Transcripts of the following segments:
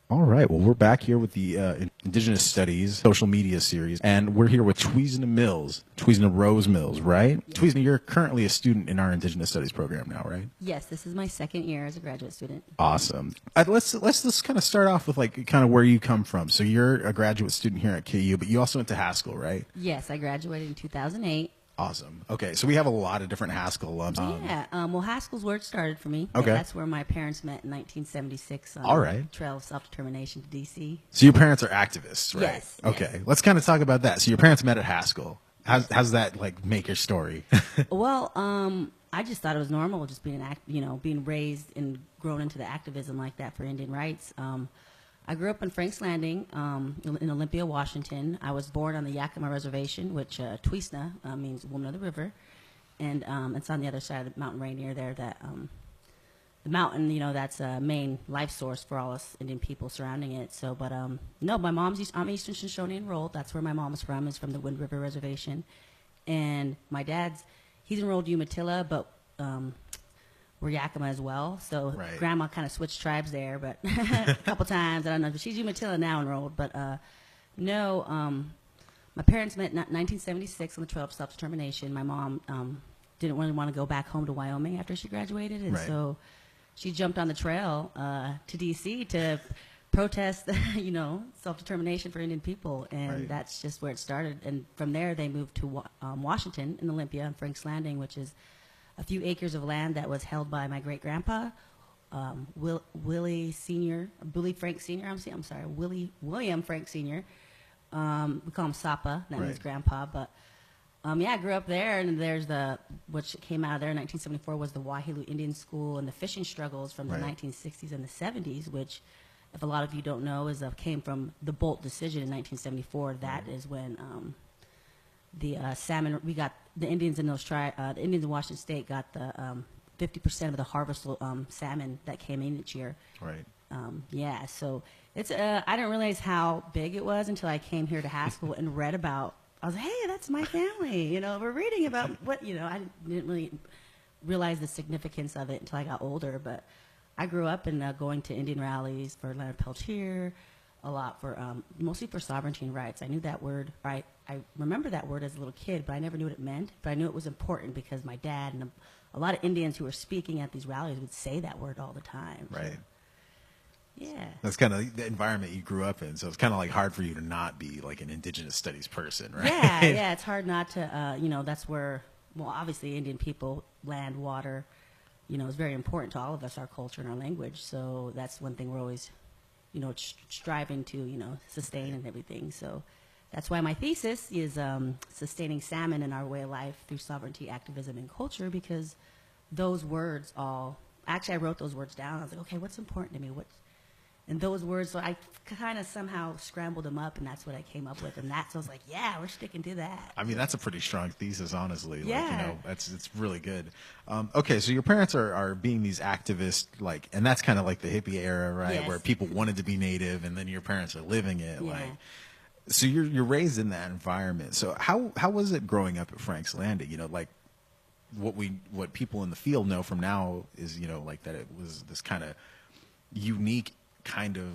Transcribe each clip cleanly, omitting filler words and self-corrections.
All right. Well, we're back here with the Indigenous Studies social media series, and we're here with Tweesna Mills, Tweesna Rose Mills, right? Yes. Tweesna, you're currently a student in our Indigenous Studies program now, right? Yes, this is my second year as a graduate student. Awesome. Let's just kind of start off with like kind of where you come from. So you're a graduate student here at KU, but you also went to Haskell, right? Yes, I graduated in 2008. Awesome. Okay, so we have a lot of different Haskell alums. Well, Haskell's where it started for me. Okay. That's where my parents met in 1976 on All right. the Trail of Self-Determination to D.C. So your parents are activists, right? Yes, Okay. yes. Let's kind of talk about that. So your parents met at Haskell. How's that like make your story? Well, I just thought it was normal just being being raised and grown into the activism like that for Indian rights. I grew up in Frank's Landing in Olympia, Washington. I was born on the Yakima Reservation, which Tweesna means woman of the river, and it's on the other side of the mountain Rainier there. That the mountain, that's a main life source for all us Indian people surrounding it. So, but no, my mom's I'm Eastern Shoshone enrolled. That's where my mom is from. Is from the Wind River Reservation, and my he's enrolled Umatilla, but we're Yakima as well. So Right. Grandma kind of switched tribes there, but a couple times. I don't know. But she's Umatilla now enrolled. But no, my parents met in 1976 on the Trail of Self-Determination. My mom didn't really want to go back home to Wyoming after she graduated, and Right. so she jumped on the trail to D.C. to protest, self-determination for Indian people, and Right. that's just where it started. And from there, they moved to Washington in Olympia on Frank's Landing, which is a few acres of land that was held by my great-grandpa, Willie Frank Sr. I'm sorry, William Frank Sr. We call him Sapa, that means Right. grandpa, but I grew up there, and there's which came out of there in 1974 was the Wahilu Indian School and the fishing struggles from the Right. 1960s and the 70s, which, if a lot of you don't know, came from the Bolt decision in 1974. That is when the salmon, the Indians in the Indians in Washington State got the 50% of the harvestable salmon that came in each year. Right. So it's I didn't realize how big it was until I came here to Haskell and read about. I was like, hey, that's my family. We're reading about what I didn't really realize the significance of it until I got older. But I grew up in going to Indian rallies for Leonard Peltier, a lot for mostly for sovereignty and rights. I knew that word. I remember that word as a little kid, but I never knew what it meant. But I knew it was important because my dad and a lot of Indians who were speaking at these rallies would say that word all the time. Right. So, yeah. That's kind of the environment you grew up in, so it's kind of like hard for you to not be like an Indigenous Studies person, right? Yeah, it's hard not to, that's where, well, obviously Indian people, land, water, is very important to all of us, our culture and our language. So that's one thing we're always, striving to, sustain and everything. So that's why my thesis is sustaining salmon in our way of life through sovereignty, activism, and culture, because those words actually I wrote those words down. I was like, okay, what's important to me? And those words, so I kind of somehow scrambled them up, and that's what I came up with. And so I was like, yeah, we're sticking to that. I mean, that's a pretty strong thesis, honestly. Yeah. It's really good. Okay, so your parents are being these activists, and that's kind of like the hippie era, right? Yes. Where people wanted to be native, and then your parents are living it, Yeah. So you're raised in that environment. So how was it growing up at Frank's Landing? What people in the field know from now is that it was this kind of unique kind of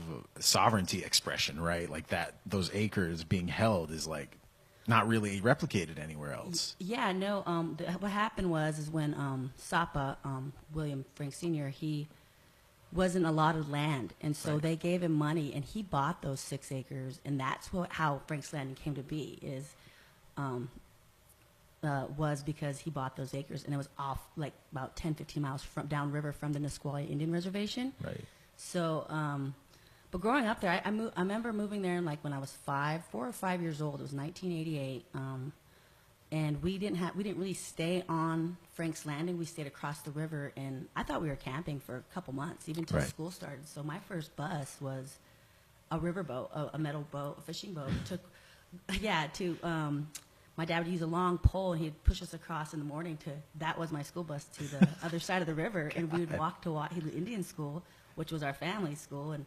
sovereignty expression, right? Like that those acres being held is like not really replicated anywhere else. Yeah, no. What happened was when Sapa, William Frank Sr., he wasn't allotted land, and so Right. they gave him money, and he bought those 6 acres, and that's how Frank's Landing came to be. Was because he bought those acres, and it was off like about 10, 15 miles downriver from the Nisqually Indian Reservation. Right. So, but growing up there, I remember moving there when I was 4 or 5 years old. It was 1988, and we didn't really stay on Frank's Landing. We stayed across the river, and I thought we were camping for a couple months, even till Right. school started. So my first bus was a river boat, a metal boat, a fishing boat. My dad would use a long pole, and he'd push us across in the morning that was my school bus to the other side of the river, and we would walk to Wahilu Indian School, which was our family school. And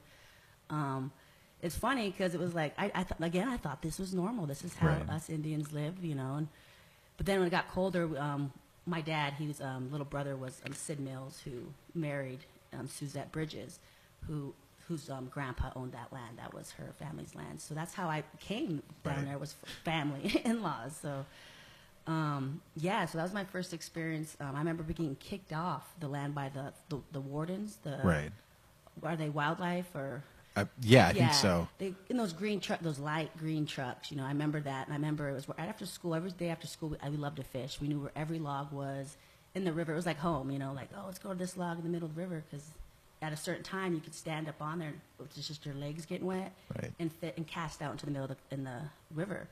it's funny because it was like, I thought this was normal. This is how Right. us Indians live, But then when it got colder, my dad, his little brother was Sid Mills, who married Suzette Bridges, who whose grandpa owned that land. That was her family's land. So that's how I came down there, was family, in-laws. So, yeah, so that was my first experience. I remember being kicked off the land by the wardens. Are they wildlife or? Yeah, I think so. They in those those light green trucks. I remember that. And I remember it was right after school. Every day after school, we loved to fish. We knew where every log was in the river. It was like home. Like, oh, let's go to this log in the middle of the river, because at a certain time you could stand up on there, which is just your legs getting wet, and fit and cast out into the middle of in the river.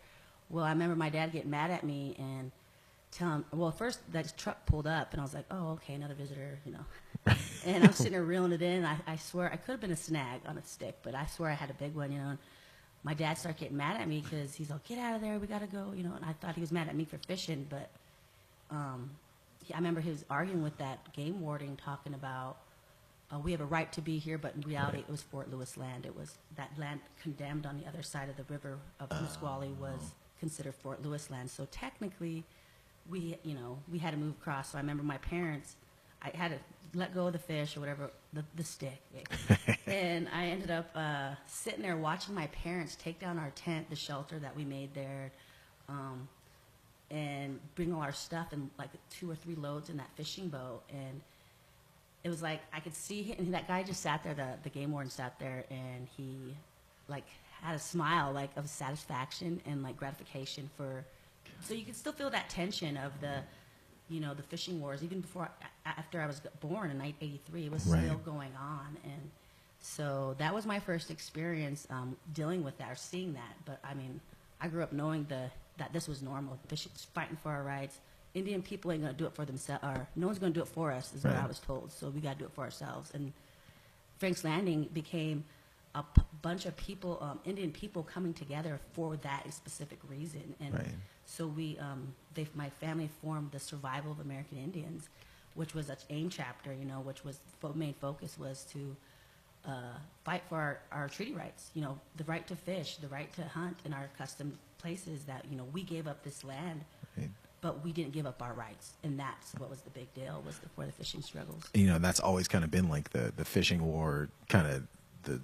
Well, I remember my dad getting mad at me and telling him, well, first that truck pulled up and I was like, oh, okay, another visitor, and I'm sitting there reeling it in. I swear I could have been a snag on a stick, but I swear I had a big one, and my dad started getting mad at me because he's like, get out of there, we gotta go, and I thought he was mad at me for fishing, but I remember he was arguing with that game warden, talking about we have a right to be here, but in reality it was Fort Lewis land. It was that land condemned on the other side of the river of Nisqually was considered Fort Lewis land. So technically we had to move across. So I remember my parents, I had to let go of the fish or whatever, the stick. And I ended up sitting there watching my parents take down our tent, the shelter that we made there, and bring all our stuff in like 2 or 3 loads in that fishing boat. And it was like I could see him, and that guy just sat there, the game warden sat there, and he like had a smile like of satisfaction and like gratification for, so you could still feel that tension of the fishing wars even after I was born in 1983. It was still going on. And so that was my first experience dealing with that or seeing that. But I mean, I grew up knowing that this was normal. Fighting for our rights. Indian people ain't going to do it for themselves, or no one's going to do it for us, is what I was told. So we got to do it for ourselves. And Frank's Landing became a bunch of people, Indian people coming together for that specific reason. And so my family formed the Survival of American Indians, which was an AIM chapter, which was the main focus was to fight for our treaty rights, the right to fish, the right to hunt in our custom places that, we gave up this land. But we didn't give up our rights, and that's what was the big deal, was for the fishing struggles. And that's always kind of been like the fishing war, kind of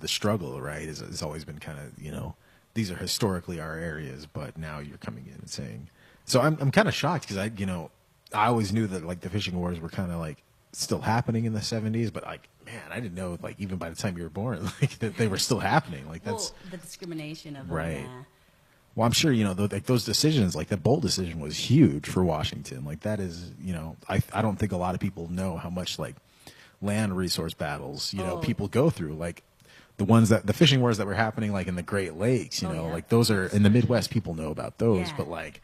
the struggle, right? It's always been kind of, these are historically our areas, but now you're coming in and saying. So I'm kind of shocked because I always knew that like the fishing wars were kind of like still happening in the 70s, but like, man, I didn't know like even by the time you were born, like that they were still happening. Like that's the discrimination of right. Well, I'm sure, like those decisions, like that Bolt decision was huge for Washington. Like that is, I don't think a lot of people know how much like land resource battles, people go through. Like the fishing wars that were happening like in the Great Lakes, like those are in the Midwest, people know about those. Yeah. But like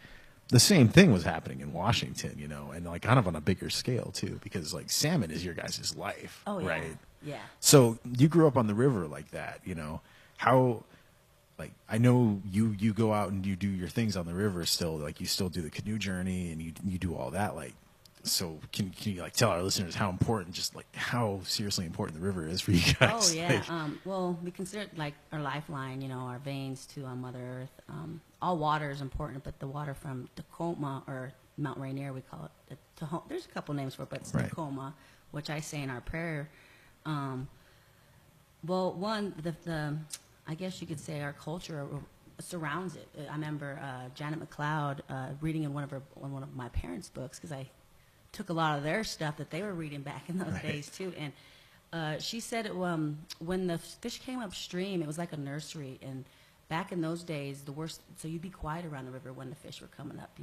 the same thing was happening in Washington, and like kind of on a bigger scale too, because like salmon is your guys' life, right? Yeah. So you grew up on the river like that, how... Like I know you go out and you do your things on the river still, like you still do the canoe journey and you do all that. Like, so can you like tell our listeners how important, just like how seriously important the river is for you guys? Oh yeah. Like, well, we consider it like our lifeline, our veins to Mother Earth. All water is important, but the water from Tacoma or Mount Rainier, we call it. There's a couple names for it, but it's Tacoma, which I say in our prayer. Well, I guess you could say our culture surrounds it. I remember Janet McLeod reading in one of my parents' books, because I took a lot of their stuff that they were reading back in those days too. And she said when the fish came upstream, it was like a nursery. And back in those days, the worst. So you'd be quiet around the river when the fish were coming up,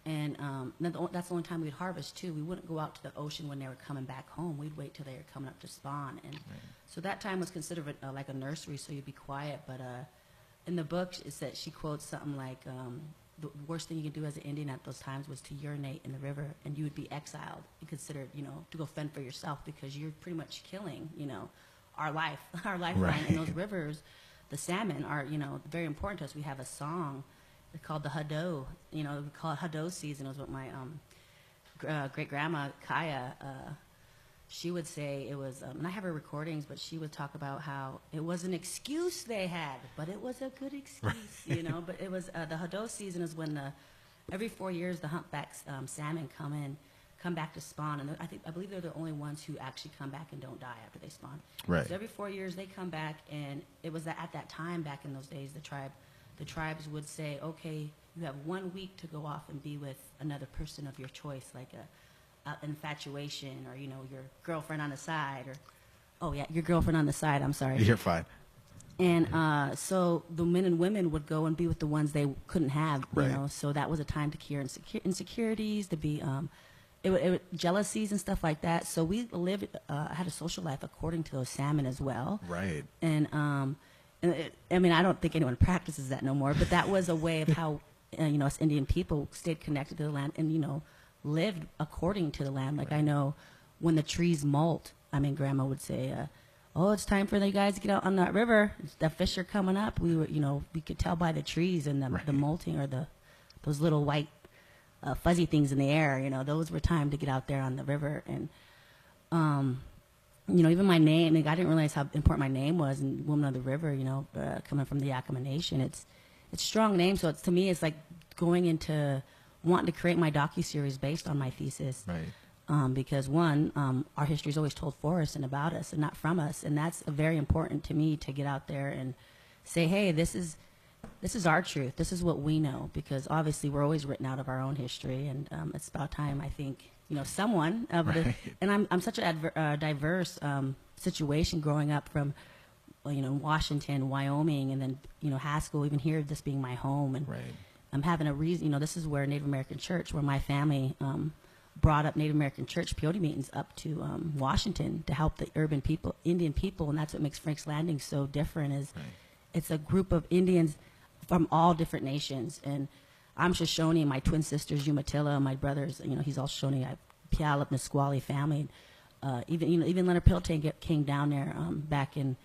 And that's the only time we'd harvest too. We wouldn't go out to the ocean when they were coming back home. We'd wait till they were coming up to spawn. And so that time was considered like a nursery, so you'd be quiet. But in the book, it said, she quotes something like, the worst thing you could do as an Indian at those times was to urinate in the river, and you would be exiled and considered, to go fend for yourself, because you're pretty much killing, our lifeline. And those rivers, the salmon are, very important to us. We have a song called the Hado. We call it Hado season. It was what my great grandma Kaya, she would say it was, and I have her recordings, but she would talk about how it was an excuse they had, but it was a good excuse, But it was the Hado season is when every 4 years the humpback salmon come in come back to spawn, and I believe they're the only ones who actually come back and don't die after they spawn. Right. So every 4 years they come back, and it was at that time back in those days the tribes would say, okay, you have 1 week to go off and be with another person of your choice, like a infatuation, or your girlfriend on the side, or your girlfriend on the side. I'm sorry. You're fine. And so the men and women would go and be with the ones they couldn't have, Right. So that was a time to cure insecurities, to be jealousies and stuff like that. So we lived, had a social life according to those salmon as well. Right. And I don't think anyone practices that no more, but that was a way of how, us Indian people stayed connected to the land and, lived according to the land. Like, I know when the trees molt, Grandma would say, it's time for you guys to get out on that river. The fish are coming up. We could tell by the trees and the molting, or those little white fuzzy things in the air. Those were time to get out there on the river. And even my name, I didn't realize how important my name was in Woman of the River. Coming from the Yakama Nation, it's a strong name. So to me, it's like going into wanting to create my docuseries based on my thesis. Right. Because one, our history is always told for us and about us and not from us, and that's very important to me, to get out there and say, hey, this is our truth. This is what we know, because obviously we're always written out of our own history, and it's about time, I think, someone of the. And I'm such a diverse situation, growing up from Washington, Wyoming, and then Haskell, even here, this being my home, and Right. I'm having a reason. This is where Native American Church, where my family brought up Native American Church peyote meetings up to Washington to help the urban people, Indian people, and that's what makes Frank's Landing so different. Is It's a group of Indians from all different nations, and I'm Shoshone. My twin sisters, Umatilla, my brothers, he's all Shoshone. I Puyallup, Nisqually family. Even Leonard Piltane came down there back in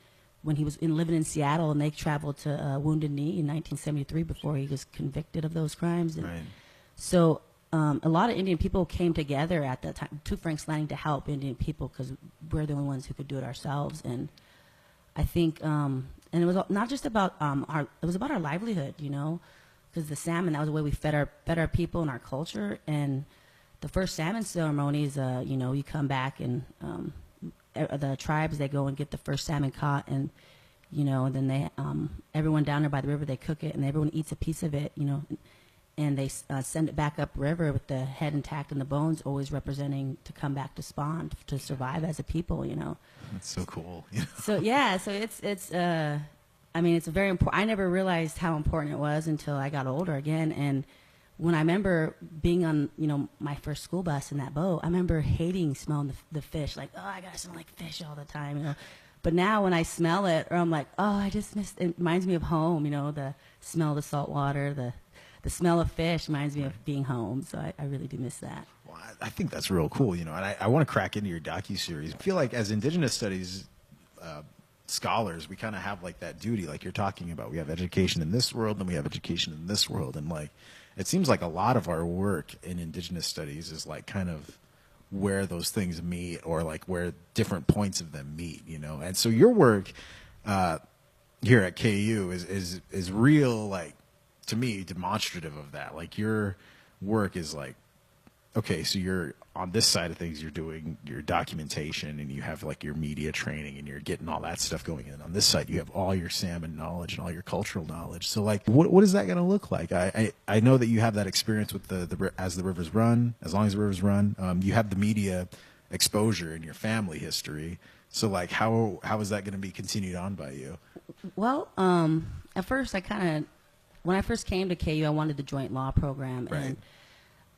when he was living in Seattle, and they traveled to Wounded Knee in 1973 before he was convicted of those crimes. And Right. so a lot of Indian people came together at that time to Frank's Landing to help Indian people, because we're the only ones who could do it ourselves. And I think, and it was not just about it was about our livelihood, because the salmon, that was the way we fed our people and our culture. And the first salmon ceremonies, you come back and the tribes, they go and get the first salmon caught, and then they everyone down there by the river, they cook it, and everyone eats a piece of it, and they send it back upriver with the head intact and the bones always representing to come back to spawn, to survive as a people. That's so cool. So it's it's very important. I never realized how important it was until I got older again. And when I remember being on, my first school bus in that boat, I remember hating smelling the fish. Like, I gotta smell like fish all the time, But now when I smell it, or I'm like, I just miss. It reminds me of home. The smell of the salt water, the smell of fish reminds me of being home. So I really do miss that. Well, I think that's real cool, and I want to crack into your docuseries. I feel like as Indigenous Studies scholars, we kind of have like that duty, like you're talking about. We have education in this world, and we have education in this world, and like it seems like a lot of our work in Indigenous Studies is like kind of where those things meet, or like where different points of them meet, And so your work here at KU is real, like, to me, demonstrative of that. Like, your work is like, okay, so you're on this side of things, you're doing your documentation, and you have like your media training, and you're getting all that stuff going in. On this side, you have all your salmon knowledge and all your cultural knowledge. So like, what is that going to look like? I know that you have that experience with as the rivers run, as long as the rivers run. You have the media exposure in your family history. So like, how is that going to be continued on by you? Well, at first when I first came to KU, I wanted the joint law program, Right.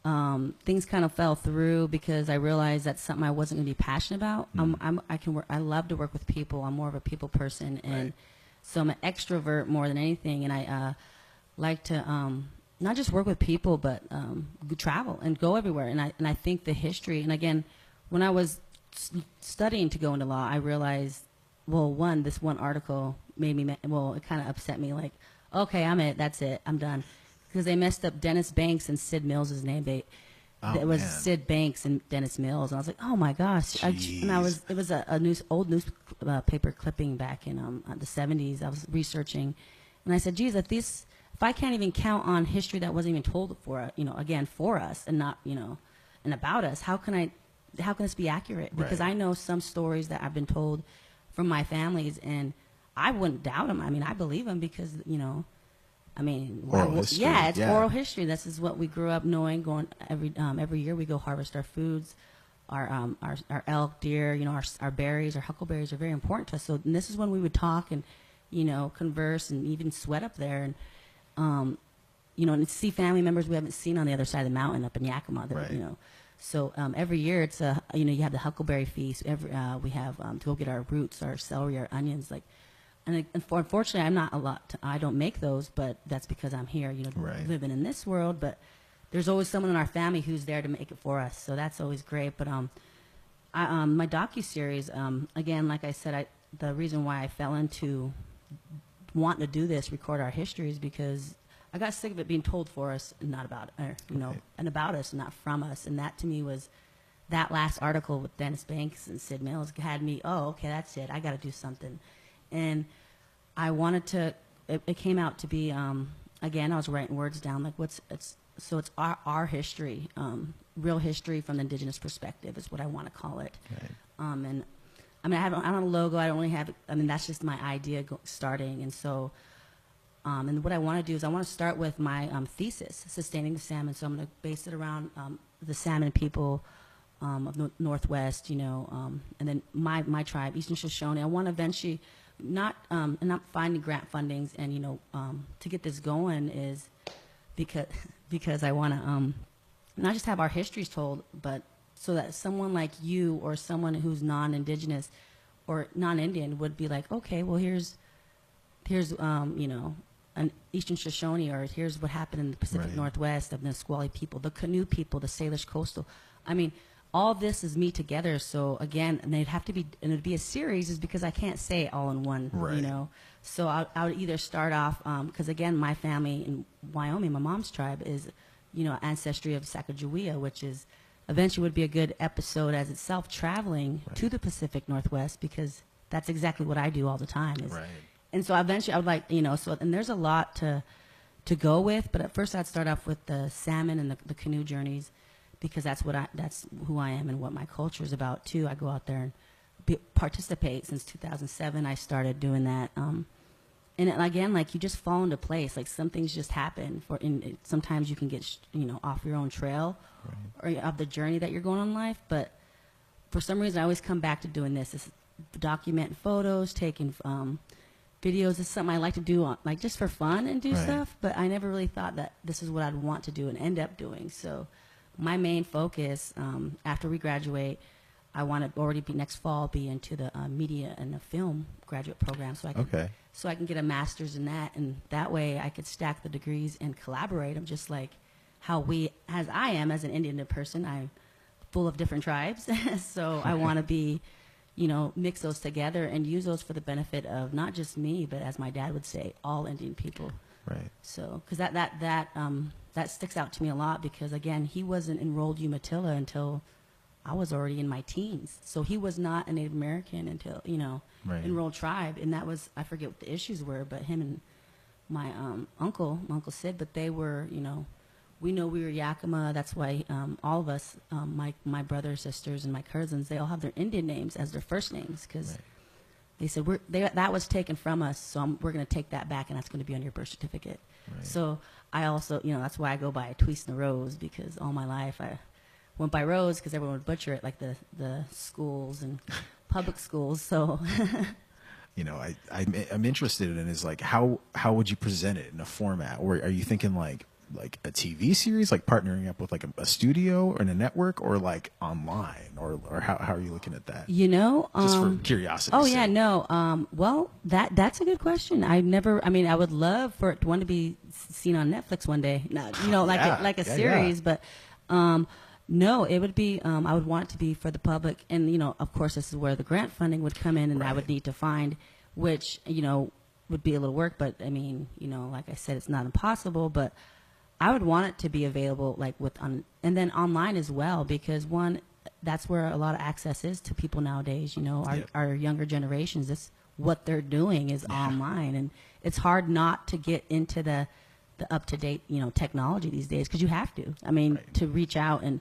and things kind of fell through because I realized that's something I wasn't going to be passionate about. I love to work with people. I'm more of a people person, and Right. so I'm an extrovert more than anything. And I like to not just work with people, but travel and go everywhere. And I think the history. And again, when I was studying to go into law, I realized, well, this one article made me. It kind of upset me. Like, okay, that's it, I'm done. Because they messed up Dennis Banks and Sid Mills' name. It was man. Sid Banks and Dennis Mills, and I was like, oh my gosh! It was a old newspaper clipping back in the 70s. I was researching, and I said, geez, if I can't even count on history that wasn't even told for again for us, and not and about us, how can this be accurate? Because Right. I know some stories that I've been told from my families, and I wouldn't doubt them. I mean, I believe them because, I mean, Oral history, yeah, it's yeah. oral history. This is what we grew up knowing. Going every year, we go harvest our foods, our elk, deer. Our berries, our huckleberries are very important to us. So and this is when we would talk and, converse and even sweat up there and, and see family members we haven't seen on the other side of the mountain up in Yakima. Right. So every year it's you have the huckleberry feast. We have to go get our roots, our celery, our onions, And unfortunately, I don't make those, but that's because I'm here, Right. living in this world. But there's always someone in our family who's there to make it for us, so that's always great. But my docuseries, again, like I said, the reason why I fell into wanting to do this, record our history, is because I got sick of it being told for us and not about, Right. and about us, not from us. And that to me was that last article with Dennis Banks and Sid Mills had me. Oh, okay, that's it. I got to do something. And I wanted to, it came out to be, again, I was writing words down, like it's our history, real history from the Indigenous perspective is what I want to call it. Right. And I mean, I don't have a logo. I don't really have, that's just my idea starting. And so, and what I want to do is I want to start with my thesis, sustaining the salmon. So I'm going to base it around the salmon people of the Northwest, and then my tribe, Eastern Shoshone. I want to eventually not finding grant fundings, and to get this going is because I want to not just have our histories told, but so that someone like you or someone who's non-Indigenous or non-Indian would be like, okay, well here's an Eastern Shoshone, or here's what happened in the Pacific Right. Northwest of the Nisqually people, the Canoe people, the Salish coastal. I mean, all this is me together. So again, and it'd be a series, is because I can't say it all in one, Right. So I would either start off, because again, my family in Wyoming, my mom's tribe is, ancestry of Sacagawea, which is eventually would be a good episode as itself, traveling Right. to the Pacific Northwest, because that's exactly what I do all the time. Right. And so eventually I would like, and there's a lot to go with, but at first I'd start off with the salmon and the canoe journeys, because that's who I am and what my culture is about too. I go out there and participate. Since 2007 I started doing that. And again, like, you just fall into place, like some things just happen sometimes you can get, off your own trail or of the journey that you're going on in life. But for some reason I always come back to doing this documenting photos, taking videos. Is something I like to do like just for fun and do Right. stuff, but I never really thought that this is what I'd want to do and end up doing. So my main focus, after we graduate, I want to already be next fall be into the media and the film graduate program, so I can get a master's in that, and that way I could stack the degrees and collaborate. I'm just like how I am as an Indian person, I'm full of different tribes, so I want to be, mix those together and use those for the benefit of not just me, but as my dad would say, all Indian people. Right. So, because that sticks out to me a lot, because again, he wasn't enrolled Umatilla until I was already in my teens. So he was not a Native American until, Right. enrolled tribe. And that was, I forget what the issues were, but him and my uncle Sid, but they were, we know we were Yakima. That's why all of us, my brothers, sisters, and my cousins, they all have their Indian names as their first names, because Right. they said that was taken from us, so we're going to take that back, and that's going to be on your birth certificate. Right. So I also, that's why I go by Tweesna Rose, because all my life I went by Rose because everyone would butcher it, like the schools and public schools. So I'm interested in is like how would you present it in a format, or are you thinking like a TV series, like partnering up with like a studio or in a network, or like online, or how are you looking at that? Just for curiosity. Oh yeah, no. Well, that's a good question. I would love for it one to be seen on Netflix one day. No, like a series, but no, it would be. I would want it to be for the public, and of course, this is where the grant funding would come in, and I would need to find, which would be a little work, but like I said, it's not impossible, but I would want it to be available and then online as well, because that's where a lot of access is to people nowadays. Our younger generations, that's what they're doing is online, and it's hard not to get into the up to date technology these days, because you have to. Right. To reach out, and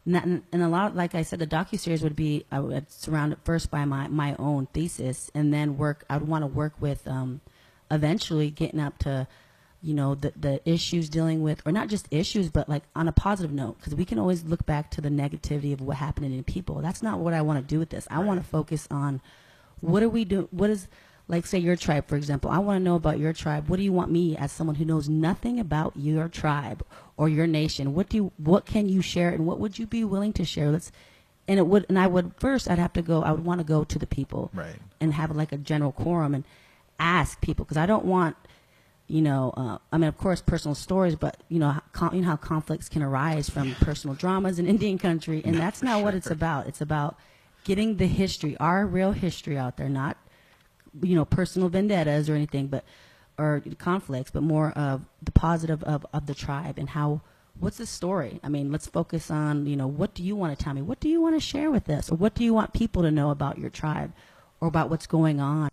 And a lot, like I said, the docuseries would be, I would surround it first by my own thesis, and then I would want to work with, eventually getting up to, the issues dealing with, or not just issues, but like on a positive note, because we can always look back to the negativity of what happened in people. That's not what I want to do with this. I want to focus on what are we doing, what is, like, say your tribe, for example. I want to know about your tribe. What do you want me, as someone who knows nothing about your tribe or your nation? What can you share, and what would you be willing to share? I would want to go to the people, Right. and have like a general quorum and ask people, because I don't want, of course, personal stories, but how conflicts can arise from personal dramas in Indian country, and that's not what it's about. It's about getting the history, our real history out there, not personal vendettas or anything, or conflicts, but more of the positive of the tribe, and what's the story? I mean, let's focus on, what do you want to tell me? What do you want to share with us? Or what do you want people to know about your tribe, or about what's going on?